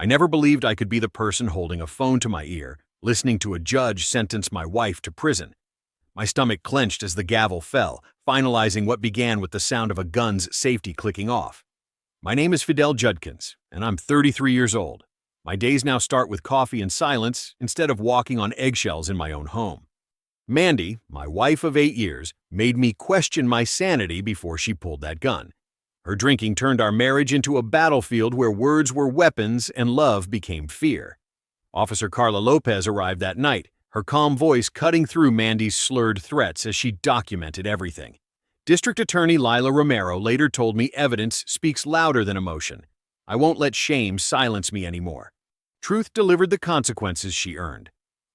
I never believed I could be the person holding a phone to my ear, listening to a judge sentence my wife to prison. My stomach clenched as the gavel fell, finalizing what began with the sound of a gun's safety clicking off. My name is Fidel Judkins, and I'm 33 years old. My days now start with coffee and silence instead of walking on eggshells in my own home. Mandy, my wife of 8 years, made me question my sanity before she pulled that gun. Her drinking turned our marriage into a battlefield where words were weapons and love became fear. Officer Carla Lopez arrived that night, her calm voice cutting through Mandy's slurred threats as she documented everything. District Attorney Lila Romero later told me evidence speaks louder than emotion. I won't let shame silence me anymore. Truth delivered the consequences she earned.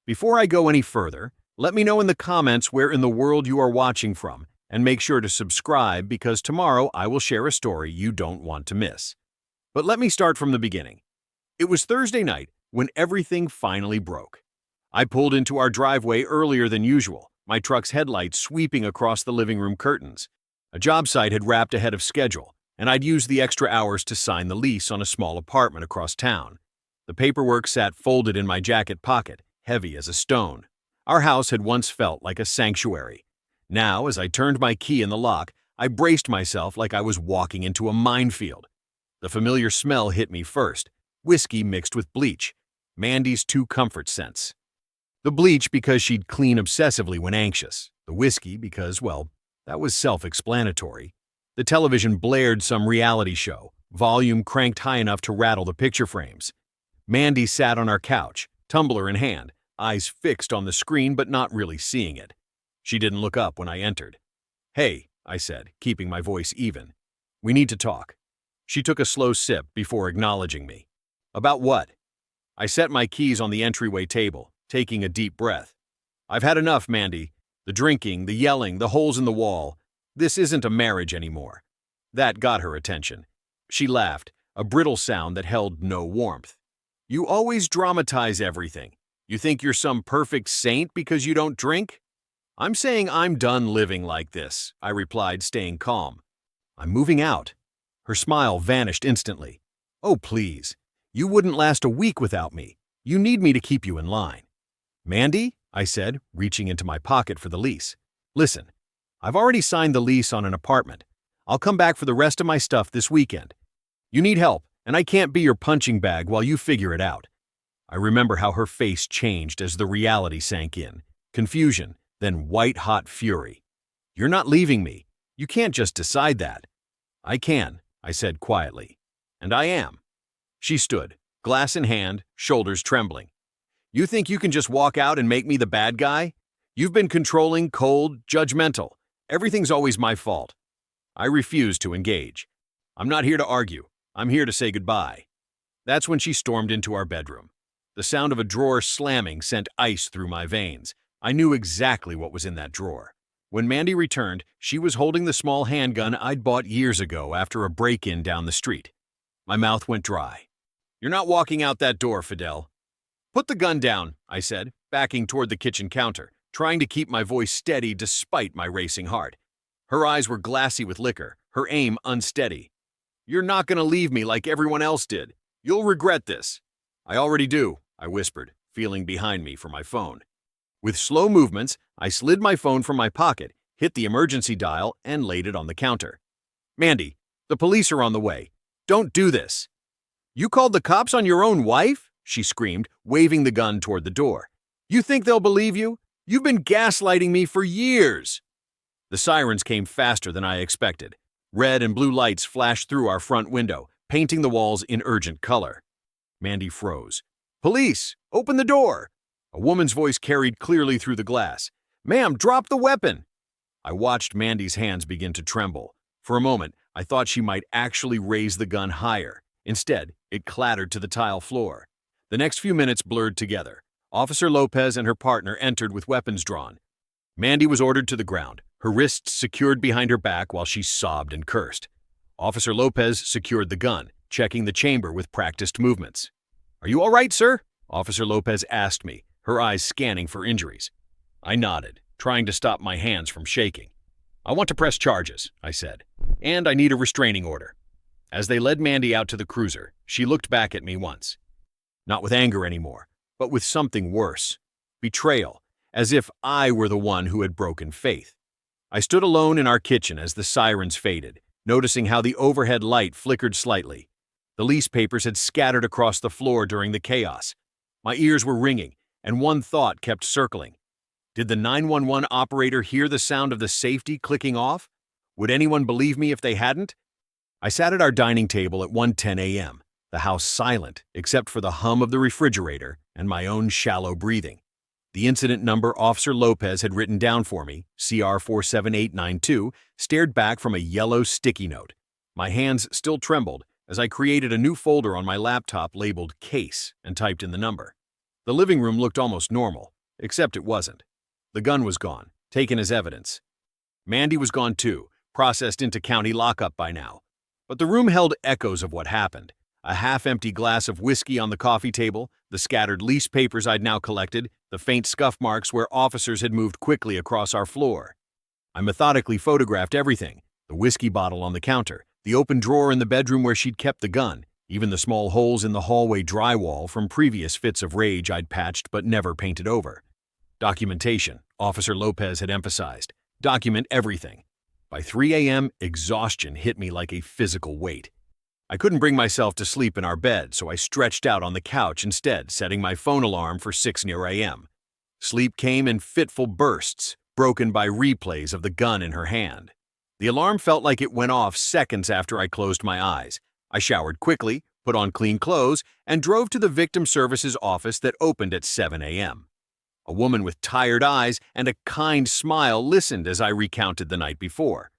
Before I go any further, let me know in the comments where in the world you are watching from, and make sure to subscribe because tomorrow I will share a story you don't want to miss. But let me start from the beginning. It was Thursday night when everything finally broke. I pulled into our driveway earlier than usual, my truck's headlights sweeping across the living room curtains. A job site had wrapped ahead of schedule, and I'd used the extra hours to sign the lease on a small apartment across town. The paperwork sat folded in my jacket pocket, heavy as a stone. Our house had once felt like a sanctuary. Now, as I turned my key in the lock, I braced myself like I was walking into a minefield. The familiar smell hit me first, whiskey mixed with bleach, Mandy's two comfort scents. The bleach because she'd clean obsessively when anxious, the whiskey because, well, that was self-explanatory. The television blared some reality show, volume cranked high enough to rattle the picture frames. Mandy sat on our couch, tumbler in hand, eyes fixed on the screen but not really seeing it. She didn't look up when I entered. "Hey," I said, keeping my voice even. "We need to talk." She took a slow sip before acknowledging me. "About what?" I set my keys on the entryway table, taking a deep breath. "I've had enough, Mandy. The drinking, the yelling, the holes in the wall. This isn't a marriage anymore." That got her attention. She laughed, a brittle sound that held no warmth. "You always dramatize everything. You think you're some perfect saint because you don't drink?" "I'm saying I'm done living like this," I replied, staying calm. "I'm moving out." Her smile vanished instantly. "Oh, please. You wouldn't last a week without me. You need me to keep you in line." "Mandy," I said, reaching into my pocket for the lease. "Listen, I've already signed the lease on an apartment. I'll come back for the rest of my stuff this weekend. You need help, and I can't be your punching bag while you figure it out." I remember how her face changed as the reality sank in. Confusion, then white-hot fury. "You're not leaving me. You can't just decide that." "I can," I said quietly. "And I am." She stood, glass in hand, shoulders trembling. "You think you can just walk out and make me the bad guy? You've been controlling, cold, judgmental. Everything's always my fault." I refused to engage. "I'm not here to argue. I'm here to say goodbye." That's when she stormed into our bedroom. The sound of a drawer slamming sent ice through my veins. I knew exactly what was in that drawer. When Mandy returned, she was holding the small handgun I'd bought years ago after a break-in down the street. My mouth went dry. "You're not walking out that door, Fidel." "Put the gun down," I said, backing toward the kitchen counter, trying to keep my voice steady despite my racing heart. Her eyes were glassy with liquor, her aim unsteady. "You're not going to leave me like everyone else did. You'll regret this." "I already do," I whispered, feeling behind me for my phone. With slow movements, I slid my phone from my pocket, hit the emergency dial, and laid it on the counter. "Mandy, the police are on the way. Don't do this." "You called the cops on your own wife?" she screamed, waving the gun toward the door. "You think they'll believe you? You've been gaslighting me for years." The sirens came faster than I expected. Red and blue lights flashed through our front window, painting the walls in urgent color. Mandy froze. "Police! Open the door!" A woman's voice carried clearly through the glass. "Ma'am, drop the weapon!" I watched Mandy's hands begin to tremble. For a moment, I thought she might actually raise the gun higher. Instead, it clattered to the tile floor. The next few minutes blurred together. Officer Lopez and her partner entered with weapons drawn. Mandy was ordered to the ground, her wrists secured behind her back while she sobbed and cursed. Officer Lopez secured the gun, checking the chamber with practiced movements. "Are you all right, sir?" Officer Lopez asked me, her eyes scanning for injuries. I nodded, trying to stop my hands from shaking. "I want to press charges," I said, "and I need a restraining order." As they led Mandy out to the cruiser, she looked back at me once. Not with anger anymore, but with something worse. Betrayal, as if I were the one who had broken faith. I stood alone in our kitchen as the sirens faded, noticing how the overhead light flickered slightly. The lease papers had scattered across the floor during the chaos. My ears were ringing, and one thought kept circling. Did the 911 operator hear the sound of the safety clicking off? Would anyone believe me if they hadn't? I sat at our dining table at 1:10 a.m., the house silent except for the hum of the refrigerator and my own shallow breathing. The incident number Officer Lopez had written down for me, CR 47892, stared back from a yellow sticky note. My hands still trembled as I created a new folder on my laptop labeled Case and typed in the number. The living room looked almost normal, except it wasn't. The gun was gone, taken as evidence. Mandy was gone too, processed into county lockup by now. But the room held echoes of what happened. A half-empty glass of whiskey on the coffee table, the scattered lease papers I'd now collected, the faint scuff marks where officers had moved quickly across our floor. I methodically photographed everything: the whiskey bottle on the counter, the open drawer in the bedroom where she'd kept the gun, even the small holes in the hallway drywall from previous fits of rage I'd patched but never painted over. Documentation, Officer Lopez had emphasized. Document everything. By 3 a.m., exhaustion hit me like a physical weight. I couldn't bring myself to sleep in our bed, so I stretched out on the couch instead, setting my phone alarm for 6 near a.m. Sleep came in fitful bursts, broken by replays of the gun in her hand. The alarm felt like it went off seconds after I closed my eyes. I showered quickly, put on clean clothes, and drove to the victim services office that opened at 7 a.m. A woman with tired eyes and a kind smile listened as I recounted the night before.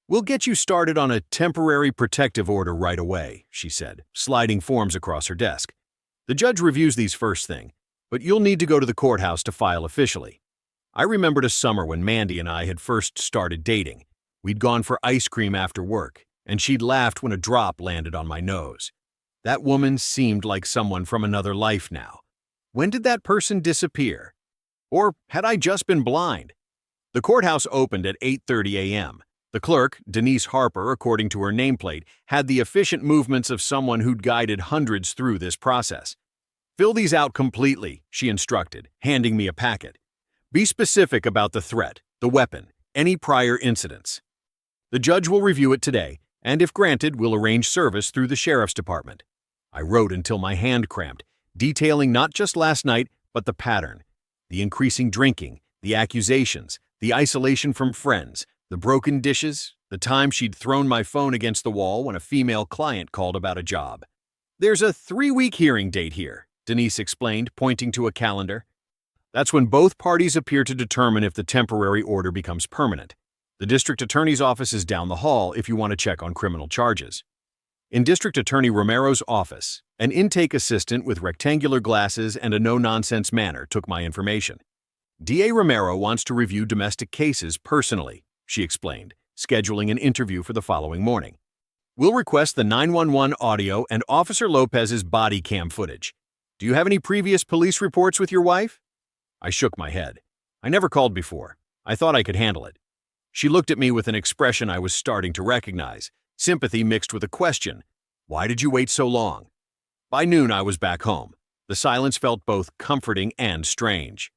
"We'll get you started on a temporary protective order right away," she said, sliding forms across her desk. "The judge reviews these first thing, but you'll need to go to the courthouse to file officially." I remembered a summer when Mandy and I had first started dating. We'd gone for ice cream after work, and she'd laughed when a drop landed on my nose. That woman seemed like someone from another life now. When did that person disappear? Or had I just been blind? The courthouse opened at 8:30 a.m. The clerk, Denise Harper, according to her nameplate, had the efficient movements of someone who'd guided hundreds through this process. "Fill these out completely," she instructed, handing me a packet. "Be specific about the threat, the weapon, any prior incidents. The judge will review it today, and if granted, we'll arrange service through the sheriff's department." I wrote until my hand cramped, detailing not just last night, but the pattern. The increasing drinking, the accusations, the isolation from friends, the broken dishes, the time she'd thrown my phone against the wall when a female client called about a job. "There's a 3-week hearing date here," Denise explained, pointing to a calendar. "That's when both parties appear to determine if the temporary order becomes permanent. The district attorney's office is down the hall if you want to check on criminal charges." In District Attorney Romero's office, an intake assistant with rectangular glasses and a no-nonsense manner took my information. "DA Romero wants to review domestic cases personally," she explained, scheduling an interview for the following morning. "We'll request the 911 audio and Officer Lopez's body cam footage. Do you have any previous police reports with your wife?" I shook my head. I never called before. I thought I could handle it. She looked at me with an expression I was starting to recognize, sympathy mixed with a question. "Why did you wait so long?" By noon, I was back home. The silence felt both comforting and strange.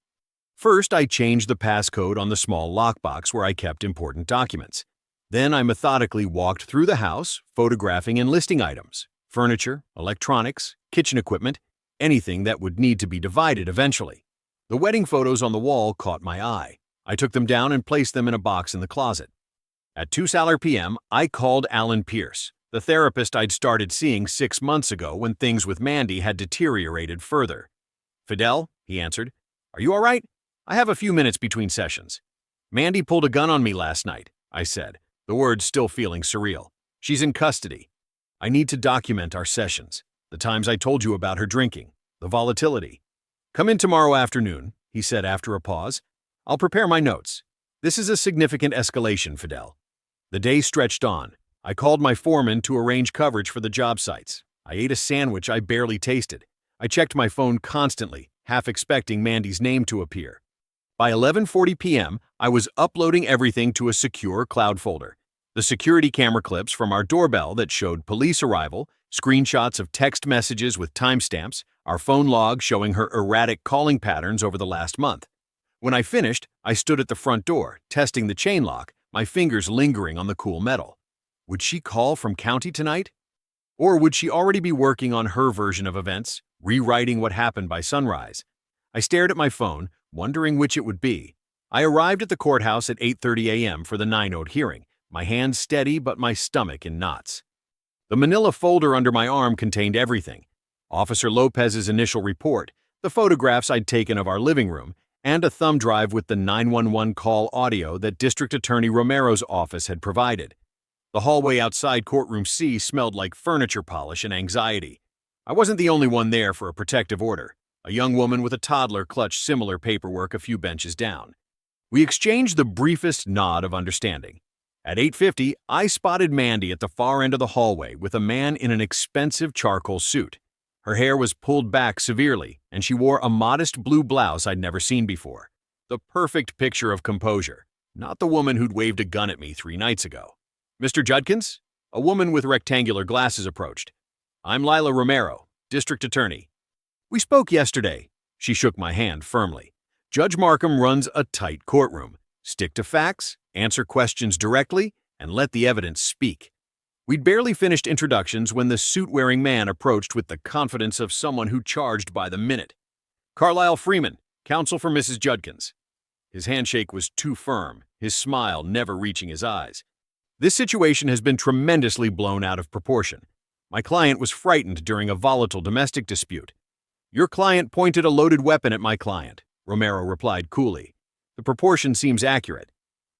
First, I changed the passcode on the small lockbox where I kept important documents. Then I methodically walked through the house, photographing and listing items, furniture, electronics, kitchen equipment, anything that would need to be divided eventually. The wedding photos on the wall caught my eye. I took them down and placed them in a box in the closet. At 2 p.m., I called Alan Pierce, the therapist I'd started seeing 6 months ago when things with Mandy had deteriorated further. "Fidel," he answered, "are you all right? I have a few minutes between sessions." "Mandy pulled a gun on me last night," I said, the words still feeling surreal. "She's in custody. I need to document our sessions, the times I told you about her drinking, the volatility." "Come in tomorrow afternoon," he said after a pause. "I'll prepare my notes. This is a significant escalation, Fidel." The day stretched on. I called my foreman to arrange coverage for the job sites. I ate a sandwich I barely tasted. I checked my phone constantly, half expecting Mandy's name to appear. By 11:40 p.m., I was uploading everything to a secure cloud folder. The security camera clips from our doorbell that showed police arrival, screenshots of text messages with timestamps, our phone log showing her erratic calling patterns over the last month. When I finished, I stood at the front door, testing the chain lock, my fingers lingering on the cool metal. Would she call from county tonight? Or would she already be working on her version of events, rewriting what happened by sunrise? I stared at my phone, wondering which it would be. I arrived at the courthouse at 8:30 a.m. for the 9-0 hearing, my hands steady but my stomach in knots. The manila folder under my arm contained everything: Officer Lopez's initial report, the photographs I'd taken of our living room, and a thumb drive with the 911 call audio that District Attorney Romero's office had provided. The hallway outside Courtroom C smelled like furniture polish and anxiety. I wasn't the only one there for a protective order. A young woman with a toddler clutched similar paperwork a few benches down. We exchanged the briefest nod of understanding. At 8:50, I spotted Mandy at the far end of the hallway with a man in an expensive charcoal suit. Her hair was pulled back severely, and she wore a modest blue blouse I'd never seen before. The perfect picture of composure, not the woman who'd waved a gun at me 3 nights ago. "Mr. Judkins?" A woman with rectangular glasses approached. "I'm Lila Romero, District Attorney." "We spoke yesterday." She shook my hand firmly. Judge Markham runs a tight courtroom. Stick to facts, answer questions directly, and let the evidence speak. We'd barely finished introductions when the suit-wearing man approached with the confidence of someone who charged by the minute. "Carlisle Freeman, counsel for Mrs. Judkins." His handshake was too firm, his smile never reaching his eyes. "This situation has been tremendously blown out of proportion. My client was frightened during a volatile domestic dispute." "Your client pointed a loaded weapon at my client," Romero replied coolly. "The proportion seems accurate."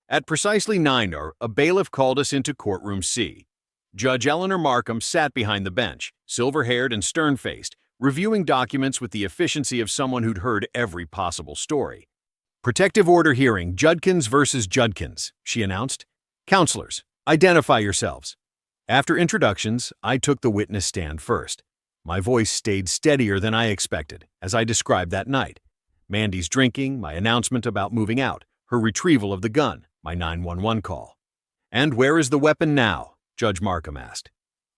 At precisely 9:00, a bailiff called us into Courtroom C. Judge Eleanor Markham sat behind the bench, silver-haired and stern-faced, reviewing documents with the efficiency of someone who'd heard every possible story. "Protective order hearing, Judkins versus Judkins," she announced. "Counselors, identify yourselves." After introductions, I took the witness stand first. My voice stayed steadier than I expected, as I described that night. Mandy's drinking, my announcement about moving out, her retrieval of the gun, my 911 call. "And where is the weapon now?" Judge Markham asked.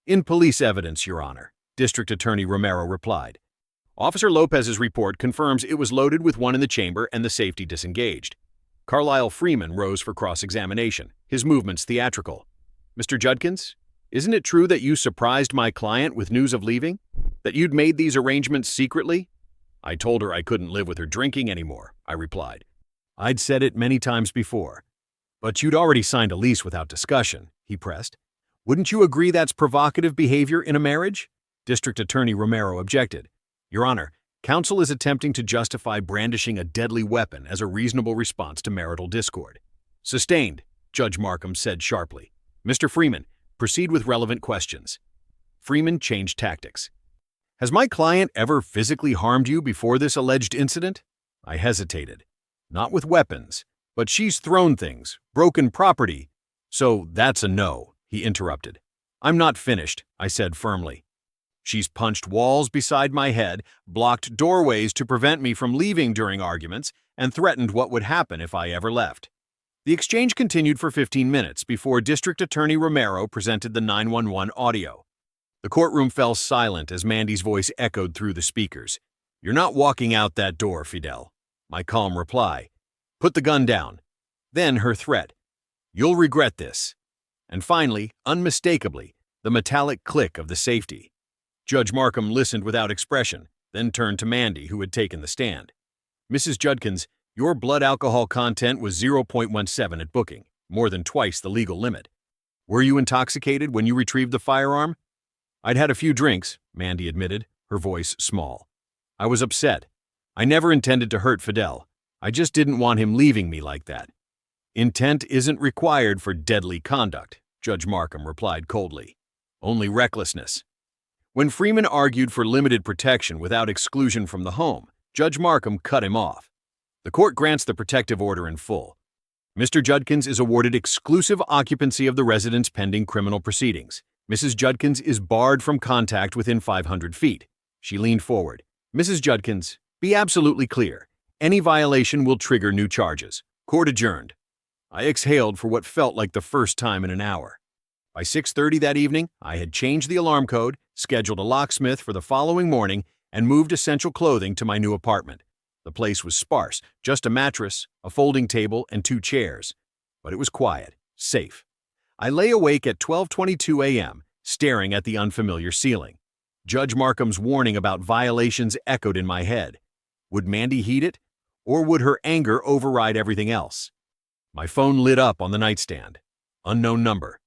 "In police evidence, Your Honor," District Attorney Romero replied. "Officer Lopez's report confirms it was loaded with one in the chamber and the safety disengaged." Carlisle Freeman rose for cross-examination, his movements theatrical. "Mr. Judkins, isn't it true that you surprised my client with news of leaving? That you'd made these arrangements secretly?" "I told her I couldn't live with her drinking anymore," I replied. "I'd said it many times before." "But you'd already signed a lease without discussion," he pressed. "Wouldn't you agree that's provocative behavior in a marriage?" District Attorney Romero objected. "Your Honor, counsel is attempting to justify brandishing a deadly weapon as a reasonable response to marital discord." "Sustained," Judge Markham said sharply. "Mr. Freeman, proceed with relevant questions." Freeman changed tactics. "Has my client ever physically harmed you before this alleged incident?" I hesitated. "Not with weapons, but she's thrown things, broken property." "So that's a no," he interrupted. "I'm not finished," I said firmly. "She's punched walls beside my head, blocked doorways to prevent me from leaving during arguments, and threatened what would happen if I ever left." The exchange continued for 15 minutes before District Attorney Romero presented the 911 audio. The courtroom fell silent as Mandy's voice echoed through the speakers. "You're not walking out that door, Fidel." My calm reply. "Put the gun down." Then her threat. "You'll regret this." And finally, unmistakably, the metallic click of the safety. Judge Markham listened without expression, then turned to Mandy, who had taken the stand. "Mrs. Judkins, your blood alcohol content was 0.17 at booking, more than twice the legal limit. Were you intoxicated when you retrieved the firearm?" "I'd had a few drinks," Mandy admitted, her voice small. "I was upset. I never intended to hurt Fidel. I just didn't want him leaving me like that." "Intent isn't required for deadly conduct," Judge Markham replied coldly. "Only recklessness." When Freeman argued for limited protection without exclusion from the home, Judge Markham cut him off. "The court grants the protective order in full. Mr. Judkins is awarded exclusive occupancy of the residence pending criminal proceedings. Mrs. Judkins is barred from contact within 500 feet. She leaned forward. "Mrs. Judkins, be absolutely clear. Any violation will trigger new charges. Court adjourned." I exhaled for what felt like the first time in an hour. By 6:30 that evening, I had changed the alarm code, scheduled a locksmith for the following morning, and moved essential clothing to my new apartment. The place was sparse, just a mattress, a folding table, and 2 chairs. But it was quiet, safe. I lay awake at 12:22 a.m., staring at the unfamiliar ceiling. Judge Markham's warning about violations echoed in my head. Would Mandy heed it? Or would her anger override everything else? My phone lit up on the nightstand. Unknown number.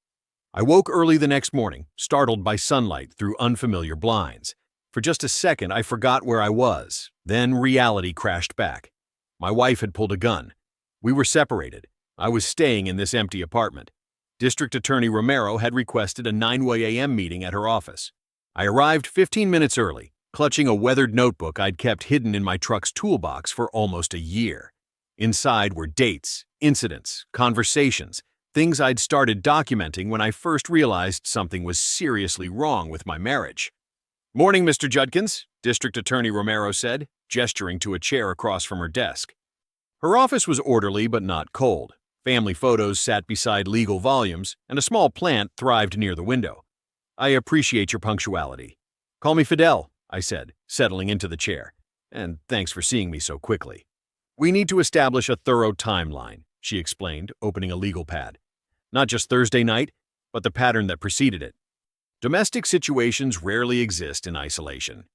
I woke early the next morning, startled by sunlight through unfamiliar blinds. For just a second, I forgot where I was. Then reality crashed back. My wife had pulled a gun. We were separated. I was staying in this empty apartment. District Attorney Romero had requested a 9 a.m. meeting at her office. I arrived 15 minutes early, clutching a weathered notebook I'd kept hidden in my truck's toolbox for almost a year. Inside were dates, incidents, conversations, things I'd started documenting when I first realized something was seriously wrong with my marriage. "Morning, Mr. Judkins," District Attorney Romero said, gesturing to a chair across from her desk. Her office was orderly but not cold. Family photos sat beside legal volumes, and a small plant thrived near the window. "I appreciate your punctuality." "Call me Fidel," I said, settling into the chair. "And thanks for seeing me so quickly." "We need to establish a thorough timeline," she explained, opening a legal pad. "Not just Thursday night, but the pattern that preceded it. Domestic situations rarely exist in isolation."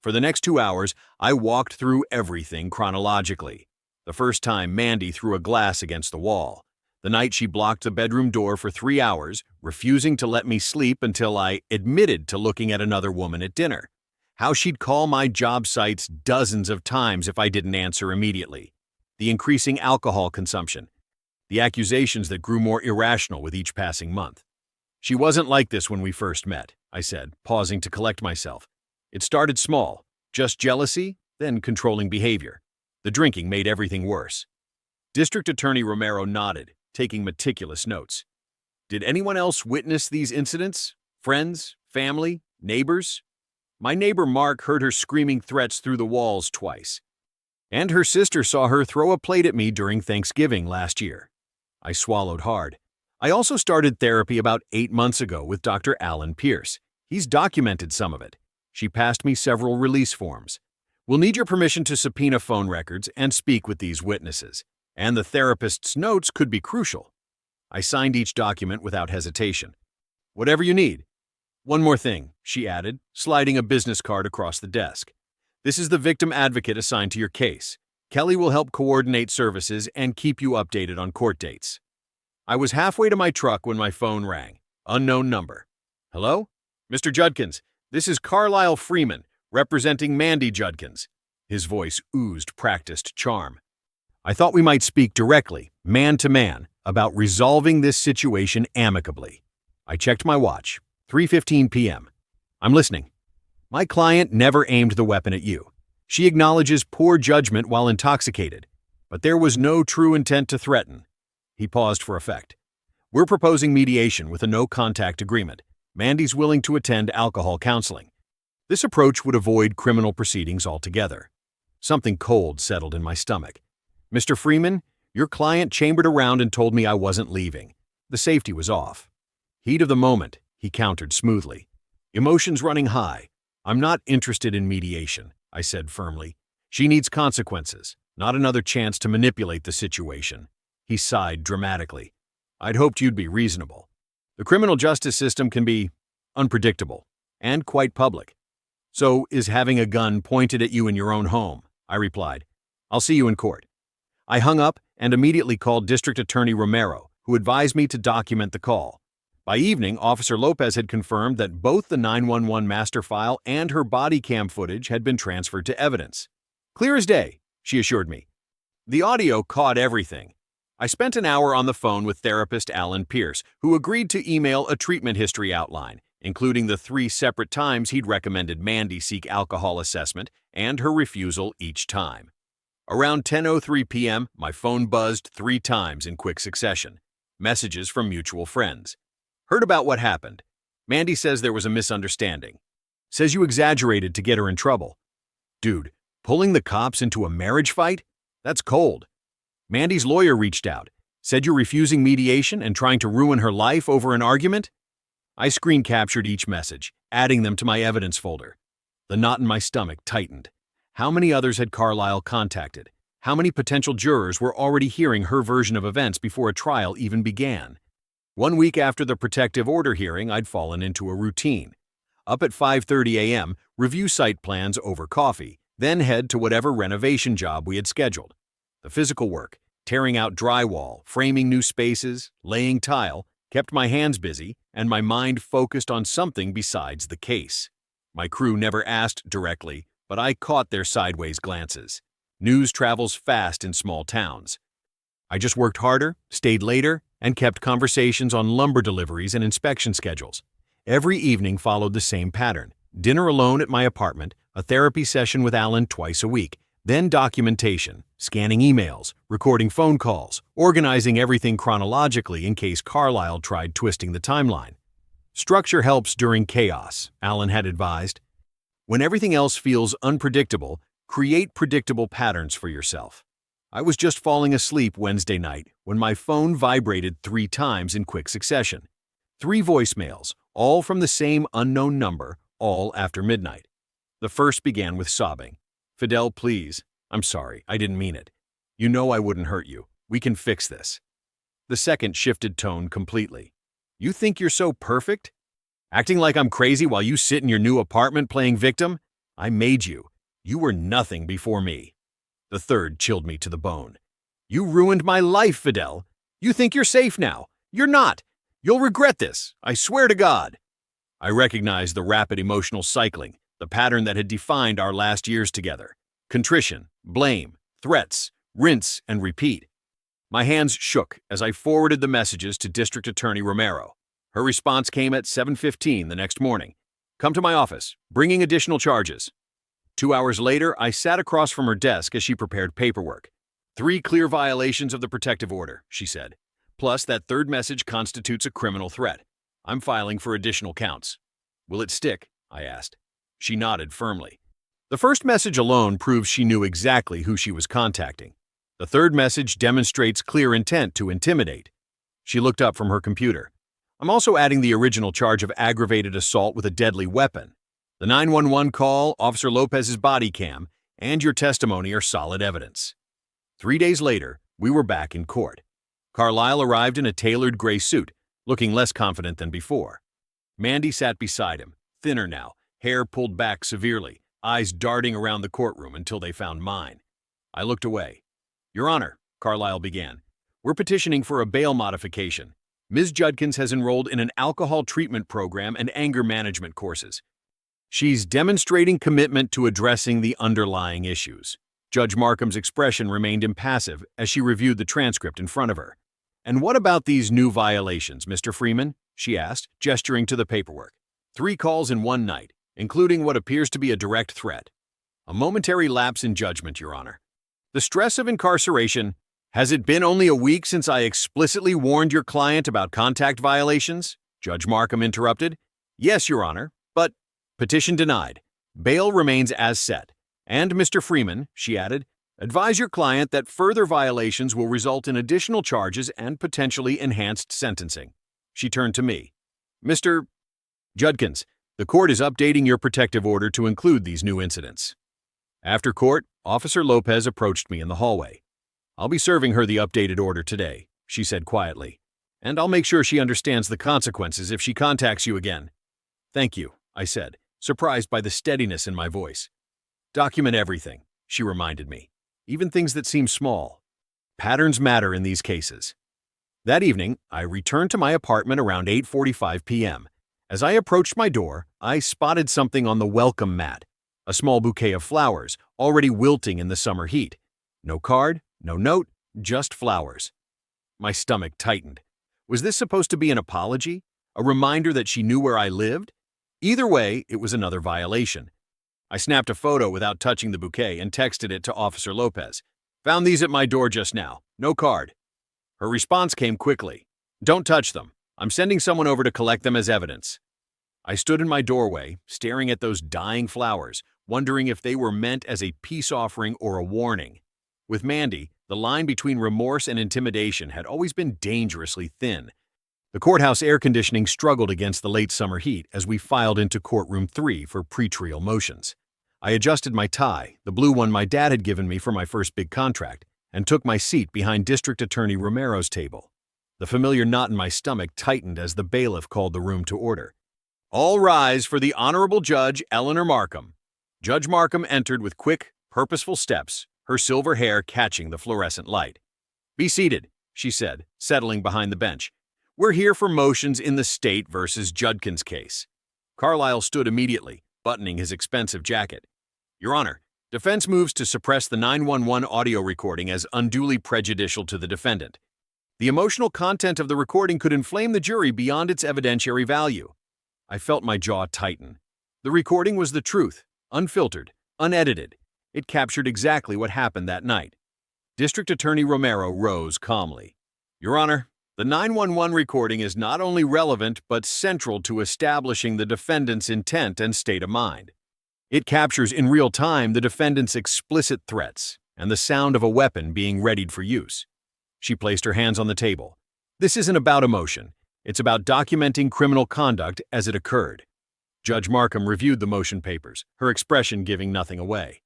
For the next 2 hours, I walked through everything chronologically. The first time Mandy threw a glass against the wall. The night she blocked the bedroom door for 3 hours, refusing to let me sleep until I admitted to looking at another woman at dinner. How she'd call my job sites dozens of times if I didn't answer immediately. The increasing alcohol consumption. The accusations that grew more irrational with each passing month. "She wasn't like this when we first met," I said, pausing to collect myself. "It started small, just jealousy, then controlling behavior. The drinking made everything worse." District Attorney Romero nodded, taking meticulous notes. "Did anyone else witness these incidents? Friends, family, neighbors?" "My neighbor Mark heard her screaming threats through the walls twice. And her sister saw her throw a plate at me during Thanksgiving last year." I swallowed hard. "I also started therapy about 8 months ago with Dr. Alan Pierce. He's documented some of it." She passed me several release forms. "We'll need your permission to subpoena phone records and speak with these witnesses. And the therapist's notes could be crucial." I signed each document without hesitation. "Whatever you need." "One more thing," she added, sliding a business card across the desk. "This is the victim advocate assigned to your case. Kelly will help coordinate services and keep you updated on court dates." I was halfway to my truck when my phone rang. Unknown number. "Hello? Mr. Judkins, this is Carlisle Freeman, representing Mandy Judkins." His voice oozed practiced charm. "I thought we might speak directly, man to man, about resolving this situation amicably." I checked my watch. 3:15 p.m. "I'm listening." "My client never aimed the weapon at you. She acknowledges poor judgment while intoxicated, but there was no true intent to threaten." He paused for effect. "We're proposing mediation with a no-contact agreement. Mandy's willing to attend alcohol counseling. This approach would avoid criminal proceedings altogether." Something cold settled in my stomach. "Mr. Freeman, your client chambered around and told me I wasn't leaving. The safety was off." "Heat of the moment," he countered smoothly. "Emotions running high. I'm not interested in mediation," I said firmly. "She needs consequences, not another chance to manipulate the situation." He sighed dramatically. "I'd hoped you'd be reasonable. The criminal justice system can be unpredictable and quite public." "So is having a gun pointed at you in your own home," I replied. "I'll see you in court." I hung up and immediately called District Attorney Romero, who advised me to document the call. By evening, Officer Lopez had confirmed that both the 911 master file and her body cam footage had been transferred to evidence. "Clear as day," she assured me. The audio caught everything. I spent an hour on the phone with therapist Alan Pierce, who agreed to email a treatment history outline, including the 3 separate times he'd recommended Mandy seek alcohol assessment and her refusal each time. Around 10:03 p.m., my phone buzzed 3 times in quick succession. Messages from mutual friends. "Heard about what happened. Mandy says there was a misunderstanding. Says you exaggerated to get her in trouble." Dude, pulling the cops into a marriage fight? That's cold. "Mandy's lawyer reached out. Said you're refusing mediation and trying to ruin her life over an argument." I screen captured each message, adding them to my evidence folder. The knot in my stomach tightened. How many others had Carlisle contacted? How many potential jurors were already hearing her version of events before a trial even began? 1 week after the protective order hearing, I'd fallen into a routine. Up at 5:30 a.m., review site plans over coffee, then head to whatever renovation job we had scheduled. The physical work, tearing out drywall, framing new spaces, laying tile, kept my hands busy and my mind focused on something besides the case. My crew never asked directly, but I caught their sideways glances. News travels fast in small towns. I just worked harder, stayed later, and kept conversations on lumber deliveries and inspection schedules. Every evening followed the same pattern. Dinner alone at my apartment, a therapy session with Alan twice a week, then documentation, scanning emails, recording phone calls, organizing everything chronologically in case Carlisle tried twisting the timeline. Structure helps during chaos, Alan had advised. When everything else feels unpredictable, create predictable patterns for yourself. I was just falling asleep Wednesday night when my phone vibrated 3 times in quick succession. 3 voicemails, all from the same unknown number, all after midnight. The first began with sobbing. "Fidel, please. I'm sorry, I didn't mean it. You know I wouldn't hurt you. We can fix this." The second shifted tone completely. "You think you're so perfect? Acting like I'm crazy while you sit in your new apartment playing victim? I made you. You were nothing before me." The third chilled me to the bone. "You ruined my life, Fidel. You think you're safe now. You're not. You'll regret this. I swear to God." I recognized the rapid emotional cycling, the pattern that had defined our last years together. Contrition, blame, threats, rinse and repeat. My hands shook as I forwarded the messages to District Attorney Romero. Her response came at 7:15 the next morning. "Come to my office, bringing additional charges." 2 hours later, I sat across from her desk as she prepared paperwork. "3 clear violations of the protective order," she said. "Plus, that third message constitutes a criminal threat. I'm filing for additional counts." "Will it stick?" I asked. She nodded firmly. The first message alone proves she knew exactly who she was contacting. The third message demonstrates clear intent to intimidate. She looked up from her computer. "I'm also adding the original charge of aggravated assault with a deadly weapon. The 911 call, Officer Lopez's body cam, and your testimony are solid evidence." 3 days later, we were back in court. Carlisle arrived in a tailored gray suit, looking less confident than before. Mandy sat beside him, thinner now, hair pulled back severely, eyes darting around the courtroom until they found mine. I looked away. "Your Honor," Carlisle began, "we're petitioning for a bail modification. Ms. Judkins has enrolled in an alcohol treatment program and anger management courses. She's demonstrating commitment to addressing the underlying issues." Judge Markham's expression remained impassive as she reviewed the transcript in front of her. "And what about these new violations, Mr. Freeman?" she asked, gesturing to the paperwork. 3 calls in 1 night, including what appears to be a direct threat. A momentary lapse in judgment, Your Honor. The stress of incarceration. Has it been only a week since I explicitly warned your client about contact violations? Judge Markham interrupted. Yes, Your Honor, but petition denied. Bail remains as set. And, Mr. Freeman, she added, advise your client that further violations will result in additional charges and potentially enhanced sentencing. She turned to me. Mr. Judkins, the court is updating your protective order to include these new incidents. After court, Officer Lopez approached me in the hallway. I'll be serving her the updated order today, she said quietly, and I'll make sure she understands the consequences if she contacts you again. Thank you, I said, surprised by the steadiness in my voice. Document everything, she reminded me, even things that seem small. Patterns matter in these cases. That evening, I returned to my apartment around 8:45 p.m. As I approached my door, I spotted something on the welcome mat, a small bouquet of flowers, already wilting in the summer heat. No card, no note, just flowers. My stomach tightened. Was this supposed to be an apology? A reminder that she knew where I lived? Either way, it was another violation. I snapped a photo without touching the bouquet and texted it to Officer Lopez. Found these at my door just now. No card. Her response came quickly. Don't touch them. I'm sending someone over to collect them as evidence. I stood in my doorway, staring at those dying flowers, wondering if they were meant as a peace offering or a warning. With Mandy, the line between remorse and intimidation had always been dangerously thin. The courthouse air conditioning struggled against the late summer heat as we filed into courtroom 3 for pretrial motions. I adjusted my tie, the blue one my dad had given me for my first big contract, and took my seat behind District Attorney Romero's table. The familiar knot in my stomach tightened as the bailiff called the room to order. "All rise for the Honorable Judge Eleanor Markham." Judge Markham entered with quick, purposeful steps, her silver hair catching the fluorescent light. "Be seated," she said, settling behind the bench. "We're here for motions in the State versus Judkins case." Carlyle stood immediately, buttoning his expensive jacket. "Your Honor, defense moves to suppress the 911 audio recording as unduly prejudicial to the defendant. The emotional content of the recording could inflame the jury beyond its evidentiary value." I felt my jaw tighten. The recording was the truth, unfiltered, unedited. It captured exactly what happened that night. District Attorney Romero rose calmly. "Your Honor, the 911 recording is not only relevant but central to establishing the defendant's intent and state of mind. It captures in real time the defendant's explicit threats and the sound of a weapon being readied for use." She placed her hands on the table. "This isn't about emotion. It's about documenting criminal conduct as it occurred." Judge Markham reviewed the motion papers, her expression giving nothing away.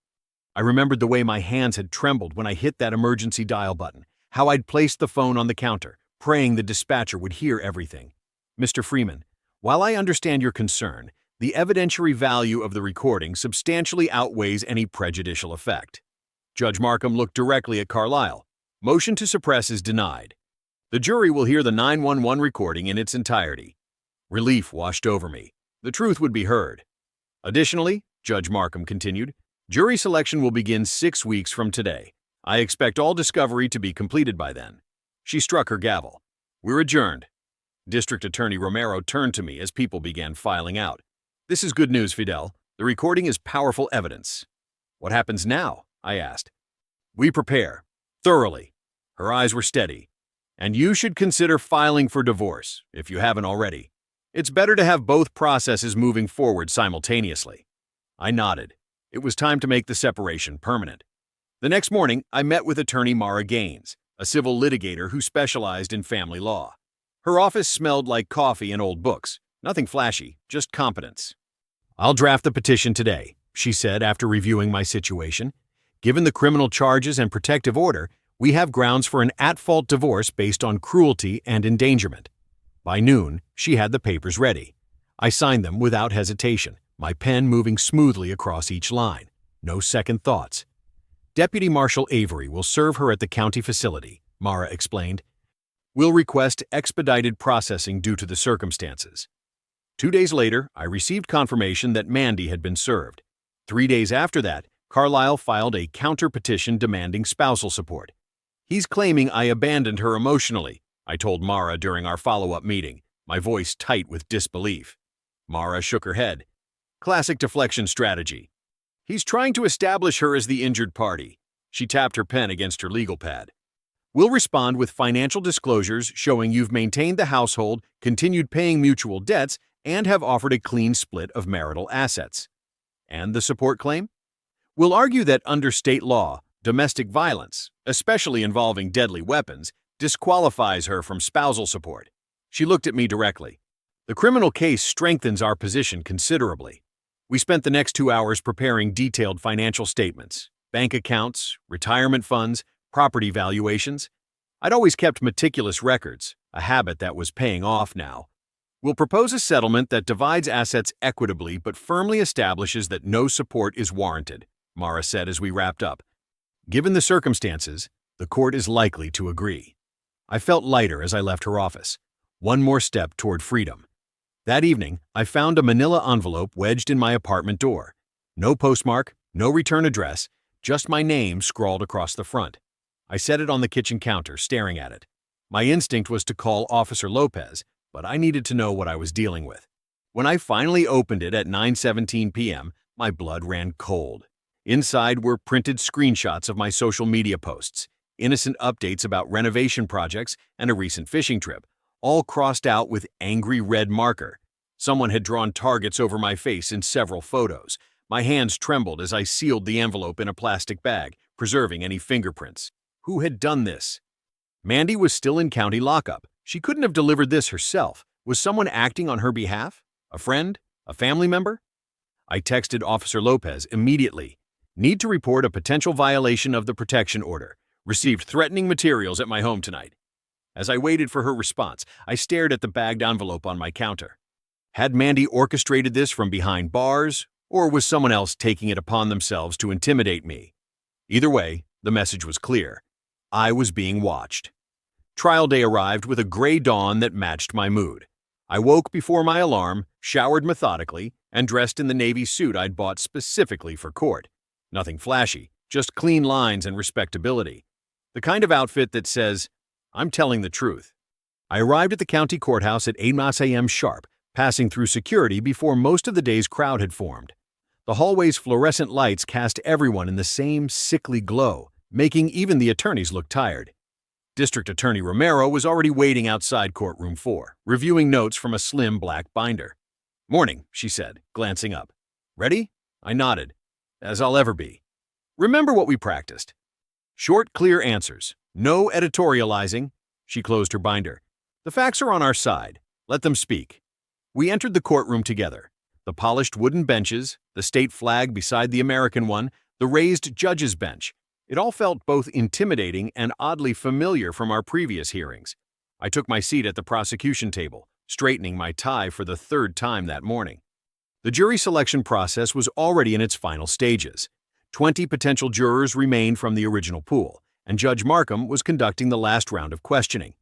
I remembered the way my hands had trembled when I hit that emergency dial button, how I'd placed the phone on the counter, praying the dispatcher would hear everything. "Mr. Freeman, while I understand your concern, the evidentiary value of the recording substantially outweighs any prejudicial effect." Judge Markham looked directly at Carlyle. "Motion to suppress is denied. The jury will hear the 911 recording in its entirety." Relief washed over me. The truth would be heard. "Additionally," Judge Markham continued, "jury selection will begin 6 weeks from today. I expect all discovery to be completed by then." She struck her gavel. "We're adjourned." District Attorney Romero turned to me as people began filing out. "This is good news, Fidel. The recording is powerful evidence." "What happens now?" I asked. "We prepare. Thoroughly." Her eyes were steady. "And you should consider filing for divorce, if you haven't already. It's better to have both processes moving forward simultaneously." I nodded. It was time to make the separation permanent. The next morning, I met with attorney Mara Gaines, a civil litigator who specialized in family law. Her office smelled like coffee and old books. Nothing flashy, just competence. "I'll draft the petition today," she said after reviewing my situation. "Given the criminal charges and protective order, we have grounds for an at-fault divorce based on cruelty and endangerment." By noon, she had the papers ready. I signed them without hesitation, my pen moving smoothly across each line. No second thoughts. "Deputy Marshal Avery will serve her at the county facility," Mara explained. "We'll request expedited processing due to the circumstances." 2 days later, I received confirmation that Mandy had been served. 3 days after that, Carlyle filed a counter-petition demanding spousal support. "He's claiming I abandoned her emotionally," I told Mara during our follow-up meeting, my voice tight with disbelief. Mara shook her head. "Classic deflection strategy. He's trying to establish her as the injured party." She tapped her pen against her legal pad. "We'll respond with financial disclosures showing you've maintained the household, continued paying mutual debts, and have offered a clean split of marital assets." "And the support claim?" "We'll argue that under state law, domestic violence, especially involving deadly weapons, disqualifies her from spousal support." She looked at me directly. "The criminal case strengthens our position considerably." We spent the next 2 hours preparing detailed financial statements, bank accounts, retirement funds, property valuations. I'd always kept meticulous records, a habit that was paying off now. "We'll propose a settlement that divides assets equitably but firmly establishes that no support is warranted," Mara said as we wrapped up. "Given the circumstances, the court is likely to agree." I felt lighter as I left her office. One more step toward freedom. That evening, I found a manila envelope wedged in my apartment door. No postmark, no return address, just my name scrawled across the front. I set it on the kitchen counter, staring at it. My instinct was to call Officer Lopez, but I needed to know what I was dealing with. When I finally opened it at 9:17 p.m., my blood ran cold. Inside were printed screenshots of my social media posts, innocent updates about renovation projects and a recent fishing trip, all crossed out with angry red marker. Someone had drawn targets over my face in several photos. My hands trembled as I sealed the envelope in a plastic bag, preserving any fingerprints. Who had done this? Mandy was still in county lockup. She couldn't have delivered this herself. Was someone acting on her behalf? A friend? A family member? I texted Officer Lopez immediately. Need to report a potential violation of the protection order. Received threatening materials at my home tonight. As I waited for her response, I stared at the bagged envelope on my counter. Had Mandy orchestrated this from behind bars, or was someone else taking it upon themselves to intimidate me? Either way, the message was clear. I was being watched. Trial day arrived with a gray dawn that matched my mood. I woke before my alarm, showered methodically, and dressed in the navy suit I'd bought specifically for court. Nothing flashy, just clean lines and respectability. The kind of outfit that says, I'm telling the truth. I arrived at the county courthouse at 8 a.m. sharp, passing through security before most of the day's crowd had formed. The hallway's fluorescent lights cast everyone in the same sickly glow, making even the attorneys look tired. District Attorney Romero was already waiting outside courtroom 4, reviewing notes from a slim black binder. "Morning," she said, glancing up. "Ready?" I nodded. "As I'll ever be." "Remember what we practiced." Short, clear answers. No editorializing. She closed her binder. "The facts are on our side. Let them speak." We entered the courtroom together. The polished wooden benches, the state flag beside the American one, the raised judge's bench. It all felt both intimidating and oddly familiar from our previous hearings. I took my seat at the prosecution table, straightening my tie for the third time that morning. The jury selection process was already in its final stages. 20 potential jurors remained from the original pool, and Judge Markham was conducting the last round of questioning.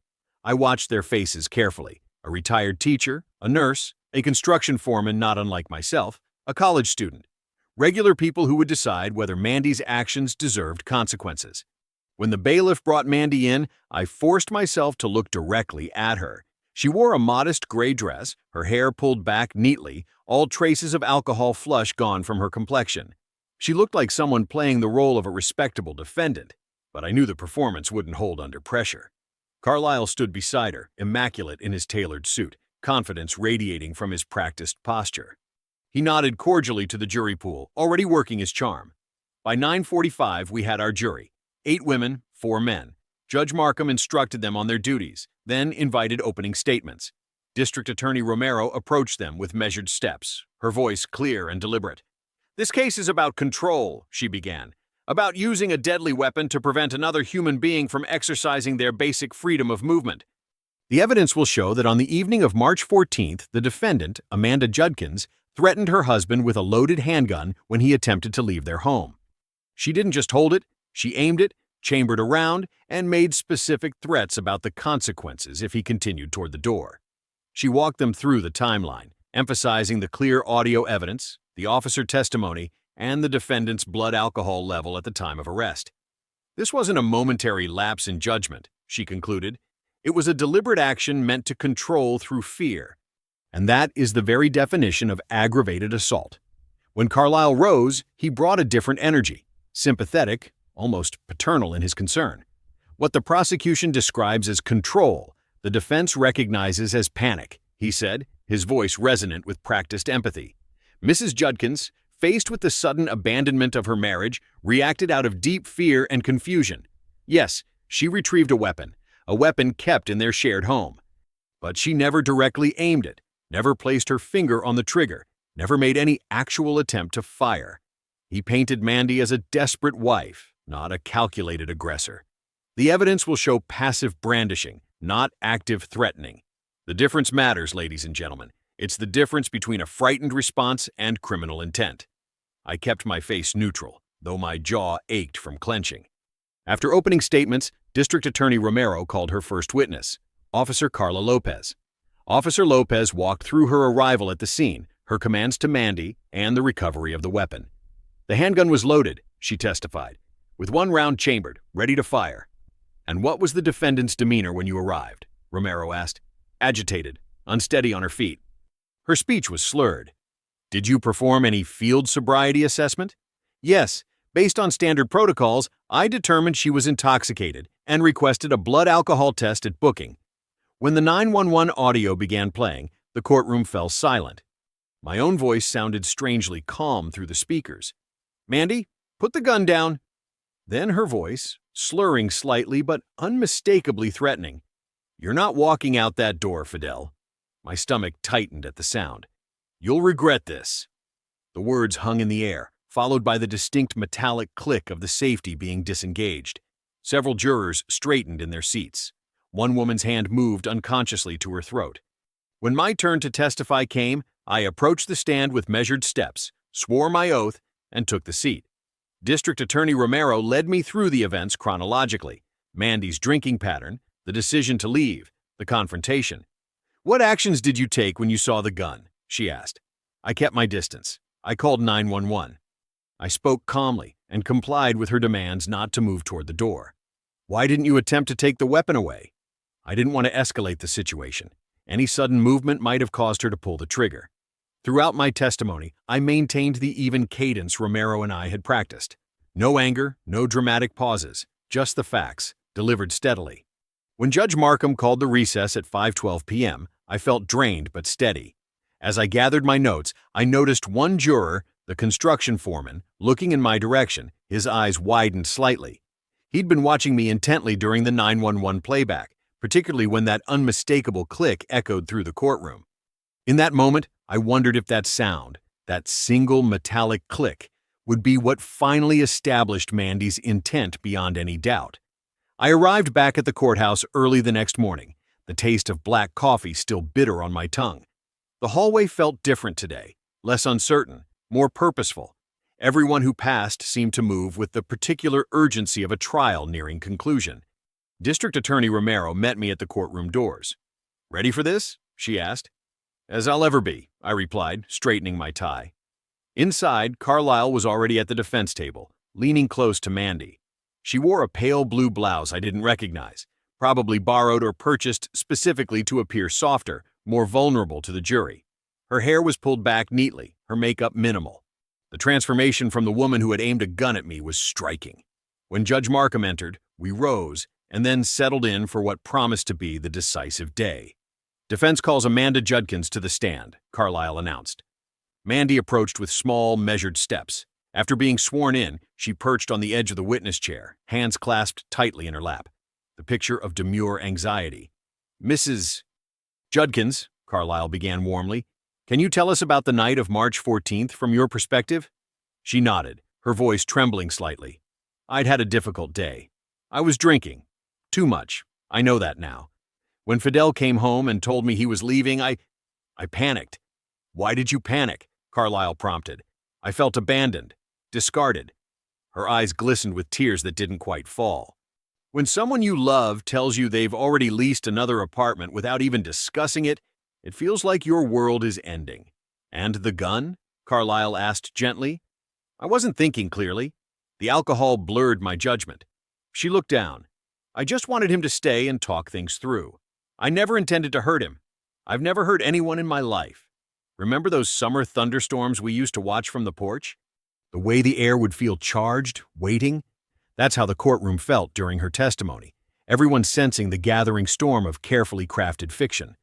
I watched their faces carefully. A retired teacher, a nurse, a construction foreman not unlike myself, a college student. Regular people who would decide whether Mandy's actions deserved consequences. When the bailiff brought Mandy in, I forced myself to look directly at her. She wore a modest gray dress, her hair pulled back neatly, all traces of alcohol flush gone from her complexion. She looked like someone playing the role of a respectable defendant, but I knew the performance wouldn't hold under pressure. Carlisle stood beside her, immaculate in his tailored suit, confidence radiating from his practiced posture. He nodded cordially to the jury pool, already working his charm. By 9:45, we had our jury. 8 women, 4 men. Judge Markham instructed them on their duties, then invited opening statements. District Attorney Romero approached them with measured steps, her voice clear and deliberate. "This case is about control," she began. "About using a deadly weapon to prevent another human being from exercising their basic freedom of movement. The evidence will show that on the evening of March 14th, the defendant, Amanda Judkins, threatened her husband with a loaded handgun when he attempted to leave their home. She didn't just hold it, she aimed it, chambered around, and made specific threats about the consequences if he continued toward the door. She walked them through the timeline, emphasizing the clear audio evidence, the officer testimony, and the defendant's blood alcohol level at the time of arrest. This wasn't a momentary lapse in judgment, she concluded. It was a deliberate action meant to control through fear. And that is the very definition of aggravated assault. When Carlisle rose, he brought a different energy, sympathetic, almost paternal in his concern. What the prosecution describes as control, the defense recognizes as panic, he said, his voice resonant with practiced empathy. Mrs. Judkins, faced with the sudden abandonment of her marriage, reacted out of deep fear and confusion. Yes, she retrieved a weapon kept in their shared home. But she never directly aimed it, never placed her finger on the trigger, never made any actual attempt to fire. He painted Mandy as a desperate wife, not a calculated aggressor. The evidence will show passive brandishing, not active threatening. The difference matters, ladies and gentlemen. It's the difference between a frightened response and criminal intent. I kept my face neutral, though my jaw ached from clenching. After opening statements, District Attorney Romero called her first witness, Officer Carla Lopez. Officer Lopez walked through her arrival at the scene, her commands to Mandy, and the recovery of the weapon. The handgun was loaded, she testified, with one round chambered, ready to fire. "And what was the defendant's demeanor when you arrived?" Romero asked. "Agitated, unsteady on her feet." Her speech was slurred. "Did you perform any field sobriety assessment?" "Yes. Based on standard protocols, I determined she was intoxicated and requested a blood alcohol test at booking." When the 911 audio began playing, the courtroom fell silent. My own voice sounded strangely calm through the speakers. "Mandy, put the gun down." Then her voice, slurring slightly but unmistakably threatening. "You're not walking out that door, Fidel." My stomach tightened at the sound. "You'll regret this." The words hung in the air, followed by the distinct metallic click of the safety being disengaged. Several jurors straightened in their seats. One woman's hand moved unconsciously to her throat. When my turn to testify came, I approached the stand with measured steps, swore my oath, and took the seat. District Attorney Romero led me through the events chronologically: Mandy's drinking pattern, the decision to leave, the confrontation. "What actions did you take when you saw the gun?" she asked. I kept my distance. I called 911. I spoke calmly and complied with her demands not to move toward the door. "Why didn't you attempt to take the weapon away?" I didn't want to escalate the situation. Any sudden movement might have caused her to pull the trigger. Throughout my testimony, I maintained the even cadence Romero and I had practiced. No anger, no dramatic pauses, just the facts, delivered steadily. When Judge Markham called the recess at 5:12 p.m., I felt drained but steady. As I gathered my notes, I noticed one juror, the construction foreman, looking in my direction, his eyes widened slightly. He'd been watching me intently during the 911 playback, particularly when that unmistakable click echoed through the courtroom. In that moment, I wondered if that sound, that single metallic click, would be what finally established Mandy's intent beyond any doubt. I arrived back at the courthouse early the next morning, the taste of black coffee still bitter on my tongue. The hallway felt different today, less uncertain, more purposeful. Everyone who passed seemed to move with the particular urgency of a trial nearing conclusion. District Attorney Romero met me at the courtroom doors. "Ready for this?" she asked. "As I'll ever be," I replied, straightening my tie. Inside, Carlisle was already at the defense table, leaning close to Mandy. She wore a pale blue blouse I didn't recognize, probably borrowed or purchased specifically to appear softer, more vulnerable to the jury. Her hair was pulled back neatly, her makeup minimal. The transformation from the woman who had aimed a gun at me was striking. When Judge Markham entered, we rose and then settled in for what promised to be the decisive day. "Defense calls Amanda Judkins to the stand," Carlisle announced. Mandy approached with small, measured steps. After being sworn in, she perched on the edge of the witness chair, hands clasped tightly in her lap, the picture of demure anxiety. "Mrs. Judkins," Carlisle began warmly, "can you tell us about the night of March 14th from your perspective?" She nodded, her voice trembling slightly. "I'd had a difficult day. I was drinking. Too much. I know that now. When Fidel came home and told me he was leaving, I panicked." "Why did you panic?" Carlisle prompted. "I felt abandoned, discarded." Her eyes glistened with tears that didn't quite fall. "When someone you love tells you they've already leased another apartment without even discussing it, it feels like your world is ending." "And the gun?" Carlisle asked gently. I wasn't thinking clearly. The alcohol blurred my judgment. She looked down. "I just wanted him to stay and talk things through. I never intended to hurt him. I've never hurt anyone in my life. Remember those summer thunderstorms we used to watch from the porch? The way the air would feel charged, waiting? That's how the courtroom felt during her testimony, everyone sensing the gathering storm of carefully crafted fiction.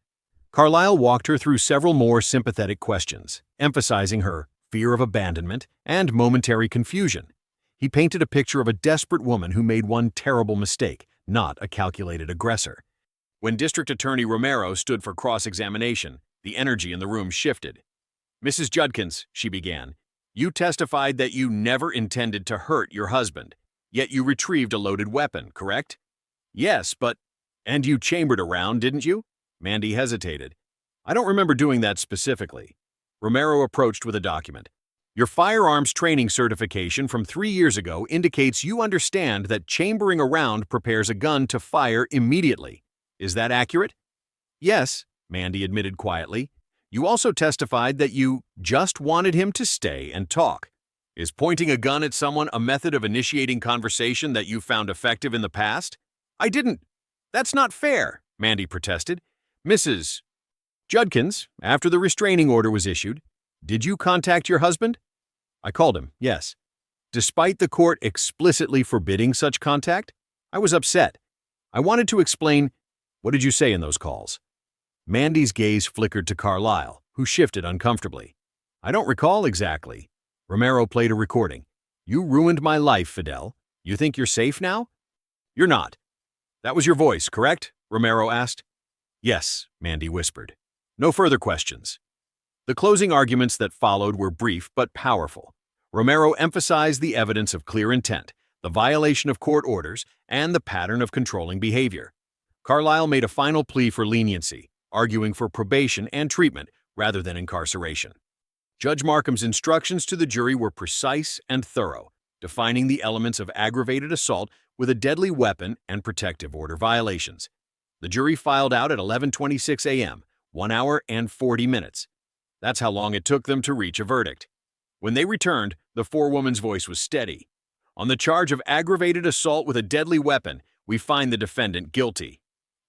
Carlisle walked her through several more sympathetic questions, emphasizing her fear of abandonment and momentary confusion. He painted a picture of a desperate woman who made one terrible mistake, not a calculated aggressor. When District Attorney Romero stood for cross-examination, the energy in the room shifted. "Mrs. Judkins," she began, "you testified that you never intended to hurt your husband, yet you retrieved a loaded weapon, correct?" "Yes, but—" "And you chambered a round, didn't you?" Mandy hesitated. "I don't remember doing that specifically." Romero approached with a document. "Your firearms training certification from 3 years ago indicates you understand that chambering a round prepares a gun to fire immediately. Is that accurate?" "Yes," Mandy admitted quietly. "You also testified that you just wanted him to stay and talk. Is pointing a gun at someone a method of initiating conversation that you found effective in the past?" "I didn't. That's not fair," Mandy protested. "Mrs. Judkins, after the restraining order was issued, did you contact your husband?" "I called him, yes." "Despite the court explicitly forbidding such contact?" "I was upset. I wanted to explain—" "What did you say in those calls?" Mandy's gaze flickered to Carlisle, who shifted uncomfortably. "I don't recall exactly." Romero played a recording. "You ruined my life, Fidel. You think you're safe now?" "You're not." "That was your voice, correct?" Romero asked. "Yes," Mandy whispered. "No further questions." The closing arguments that followed were brief but powerful. Romero emphasized the evidence of clear intent, the violation of court orders, and the pattern of controlling behavior. Carlisle made a final plea for leniency, arguing for probation and treatment rather than incarceration. Judge Markham's instructions to the jury were precise and thorough, defining the elements of aggravated assault with a deadly weapon and protective order violations. The jury filed out at 11:26 a.m., 1 hour and 40 minutes. That's how long it took them to reach a verdict. When they returned, the forewoman's voice was steady. On the charge of aggravated assault with a deadly weapon, we find the defendant guilty.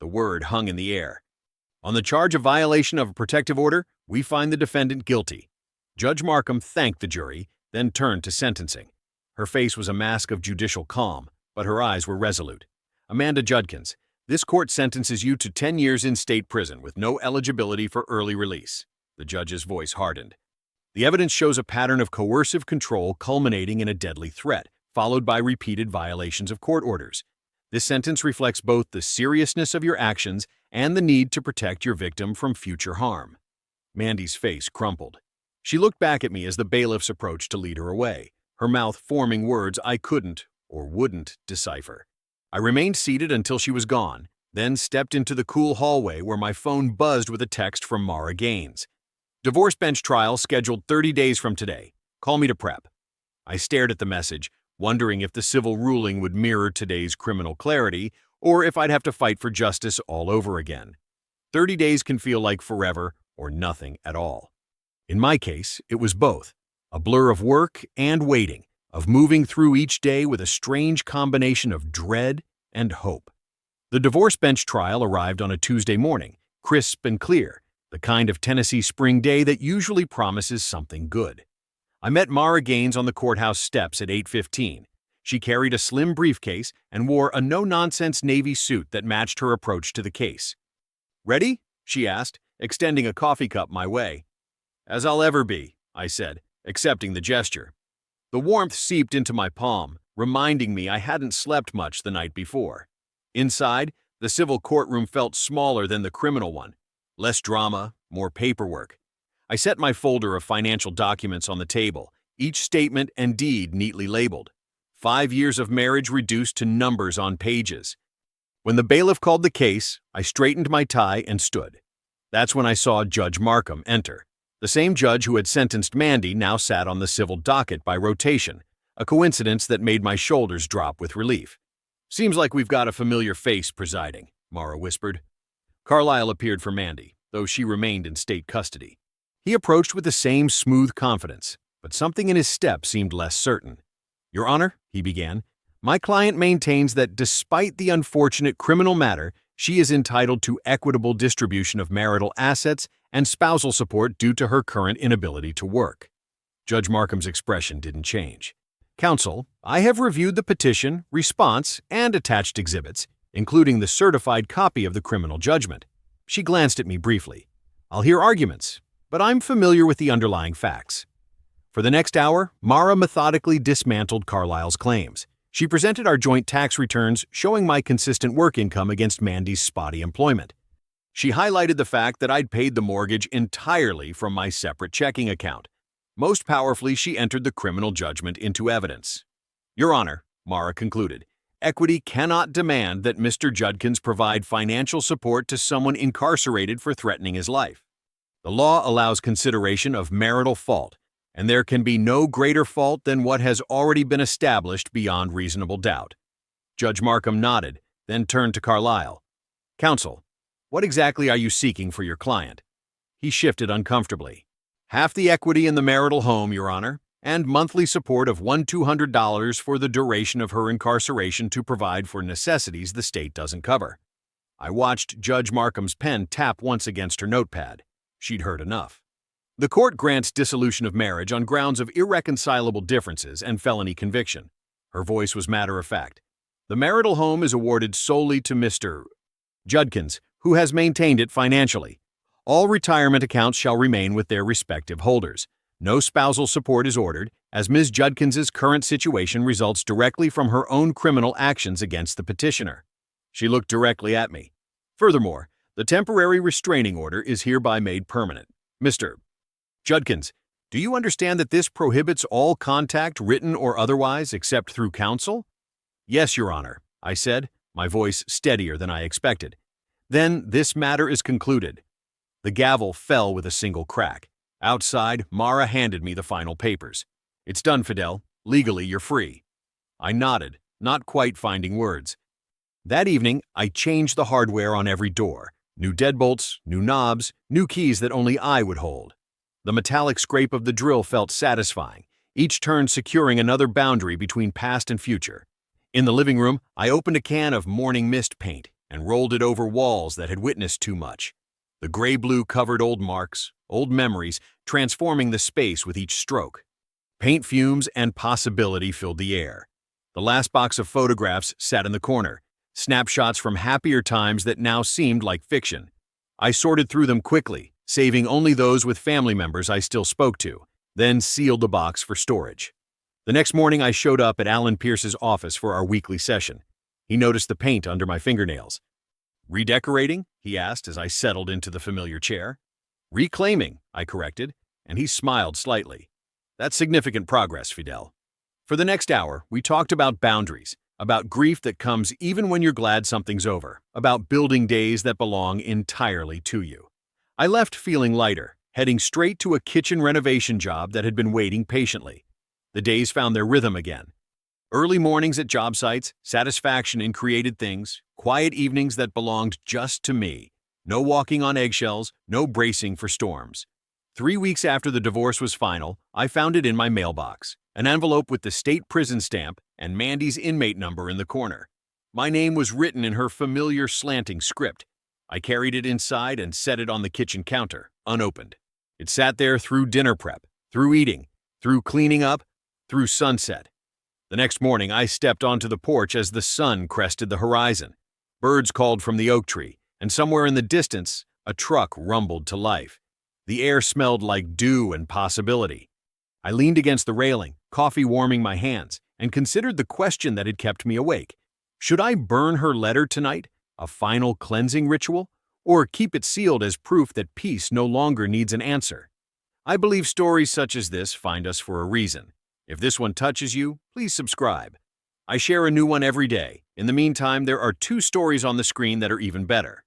The word hung in the air. On the charge of violation of a protective order, we find the defendant guilty. Judge Markham thanked the jury, then turned to sentencing. Her face was a mask of judicial calm, but her eyes were resolute. Amanda Judkins, this court sentences you to 10 years in state prison with no eligibility for early release. The judge's voice hardened. The evidence shows a pattern of coercive control culminating in a deadly threat, followed by repeated violations of court orders. This sentence reflects both the seriousness of your actions and the need to protect your victim from future harm. Mandy's face crumpled. She looked back at me as the bailiffs approached to lead her away, her mouth forming words I couldn't or wouldn't decipher. I remained seated until she was gone, then stepped into the cool hallway where my phone buzzed with a text from Mara Gaines. Divorce bench trial scheduled 30 days from today. Call me to prep. I stared at the message, wondering if the civil ruling would mirror today's criminal clarity or if I'd have to fight for justice all over again. 30 days can feel like forever or nothing at all. In my case, it was both, a blur of work and waiting, of moving through each day with a strange combination of dread and hope. The divorce bench trial arrived on a Tuesday morning, crisp and clear, the kind of Tennessee spring day that usually promises something good. I met Mara Gaines on the courthouse steps at 8:15. She carried a slim briefcase and wore a no-nonsense navy suit that matched her approach to the case. "Ready?" she asked, extending a coffee cup my way. "As I'll ever be," I said, accepting the gesture. The warmth seeped into my palm, reminding me I hadn't slept much the night before. Inside, the civil courtroom felt smaller than the criminal one. Less drama, more paperwork. I set my folder of financial documents on the table, each statement and deed neatly labeled. 5 years of marriage reduced to numbers on pages. When the bailiff called the case, I straightened my tie and stood. That's when I saw Judge Markham enter. The same judge who had sentenced Mandy now sat on the civil docket by rotation, a coincidence that made my shoulders drop with relief. "Seems like we've got a familiar face presiding," Mara whispered. Carlisle appeared for Mandy, though she remained in state custody. He approached with the same smooth confidence, but something in his step seemed less certain. "Your Honor," he began, "my client maintains that despite the unfortunate criminal matter, she is entitled to equitable distribution of marital assets and spousal support due to her current inability to work." Judge Markham's expression didn't change. "Counsel, I have reviewed the petition, response, and attached exhibits, including the certified copy of the criminal judgment." She glanced at me briefly. "I'll hear arguments, but I'm familiar with the underlying facts." For the next hour, Mara methodically dismantled Carlisle's claims. She presented our joint tax returns showing my consistent work income against Mandy's spotty employment. She highlighted the fact that I'd paid the mortgage entirely from my separate checking account. Most powerfully, she entered the criminal judgment into evidence. "Your Honor," Mara concluded, "equity cannot demand that Mr. Judkins provide financial support to someone incarcerated for threatening his life. The law allows consideration of marital fault, and there can be no greater fault than what has already been established beyond reasonable doubt." Judge Markham nodded, then turned to Carlisle. "Counsel, what exactly are you seeking for your client?" He shifted uncomfortably. "Half the equity in the marital home, Your Honor, and monthly support of $1,200 for the duration of her incarceration to provide for necessities the state doesn't cover." I watched Judge Markham's pen tap once against her notepad. She'd heard enough. "The court grants dissolution of marriage on grounds of irreconcilable differences and felony conviction." Her voice was matter-of-fact. "The marital home is awarded solely to Mr. Judkins, who has maintained it financially. All retirement accounts shall remain with their respective holders. No spousal support is ordered, as Ms. Judkins's current situation results directly from her own criminal actions against the petitioner." She looked directly at me. "Furthermore, the temporary restraining order is hereby made permanent. Mr. Judkins, do you understand that this prohibits all contact, written or otherwise, except through counsel? Yes, Your Honor, I said, my voice steadier than I expected. Then this matter is concluded. The gavel fell with a single crack. Outside, Mara handed me the final papers. It's done, Fidel. Legally, you're free. I nodded, not quite finding words. That evening, I changed the hardware on every door. New deadbolts, new knobs, new keys that only I would hold. The metallic scrape of the drill felt satisfying, each turn securing another boundary between past and future. In the living room, I opened a can of morning mist paint and rolled it over walls that had witnessed too much. The gray-blue covered old marks, old memories, transforming the space with each stroke. Paint fumes and possibility filled the air. The last box of photographs sat in the corner, snapshots from happier times that now seemed like fiction. I sorted through them quickly, saving only those with family members I still spoke to, then sealed the box for storage. The next morning I showed up at Alan Pierce's office for our weekly session. He noticed the paint under my fingernails. "Redecorating?" he asked as I settled into the familiar chair. "Reclaiming," I corrected, and he smiled slightly. "That's significant progress, Fidel." For the next hour, we talked about boundaries, about grief that comes even when you're glad something's over, about building days that belong entirely to you. I left feeling lighter, heading straight to a kitchen renovation job that had been waiting patiently. The days found their rhythm again. Early mornings at job sites, satisfaction in created things, quiet evenings that belonged just to me. No walking on eggshells, no bracing for storms. 3 weeks after the divorce was final, I found it in my mailbox, an envelope with the state prison stamp and Mandy's inmate number in the corner. My name was written in her familiar slanting script. I carried it inside and set it on the kitchen counter, unopened. It sat there through dinner prep, through eating, through cleaning up, through sunset. The next morning, I stepped onto the porch as the sun crested the horizon. Birds called from the oak tree, and somewhere in the distance, a truck rumbled to life. The air smelled like dew and possibility. I leaned against the railing, coffee warming my hands, and considered the question that had kept me awake. Should I burn her letter tonight, a final cleansing ritual, or keep it sealed as proof that peace no longer needs an answer? I believe stories such as this find us for a reason. If this one touches you, please subscribe. I share a new one every day. In the meantime, there are 2 stories on the screen that are even better.